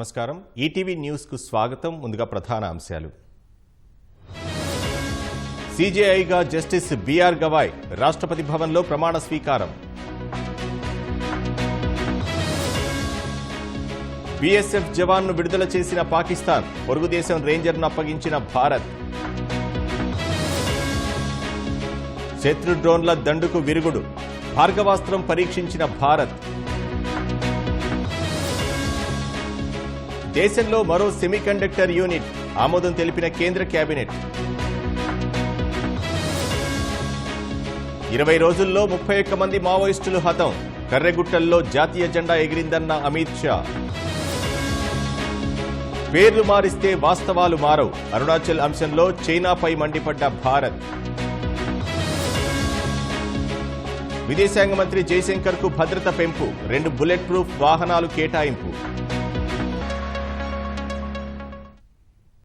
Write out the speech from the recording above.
నమస్కారం. ETV news కు స్వాగతం. ముందుగా ప్రధాన అంశాలు. సీజేఐగా జస్టిస్ బిఆర్ గవాయ్ రాష్ట్రపతి భవన్లో ప్రమాణ స్వీకారం. బీఎస్ఎఫ్ జవాన్ను విడుదల చేసిన పాకిస్తాన్, పొరుగు దేశం రేంజర్ను అప్పగించిన భారత్. శత్రు డ్రోన్ల దండుకు విరుగుడు, భార్గవాస్త్రం పరీక్షించిన భారత్. దేశంలో మరో సెమీకండక్టర్ యూనిట్ ఆమోదం తెలిపిన కేంద్ర కేబినెట్. 20 రోజుల్లో 31 మంది మావోయిస్టులు హతం, కర్రెగుట్టల్లో జాతీయ జెండా ఎగిరిందన్న అమిత్ షా. పేర్లు మారిస్తే వాస్తవాలు మారవు, అరుణాచల్ అంశంలో చైనాపై మండిపడ్డ భారత్. విదేశాంగ మంత్రి జైశంకర్ కు భద్రత పెంపు, 2 బుల్లెట్ ప్రూఫ్ వాహనాలు కేటాయింపు.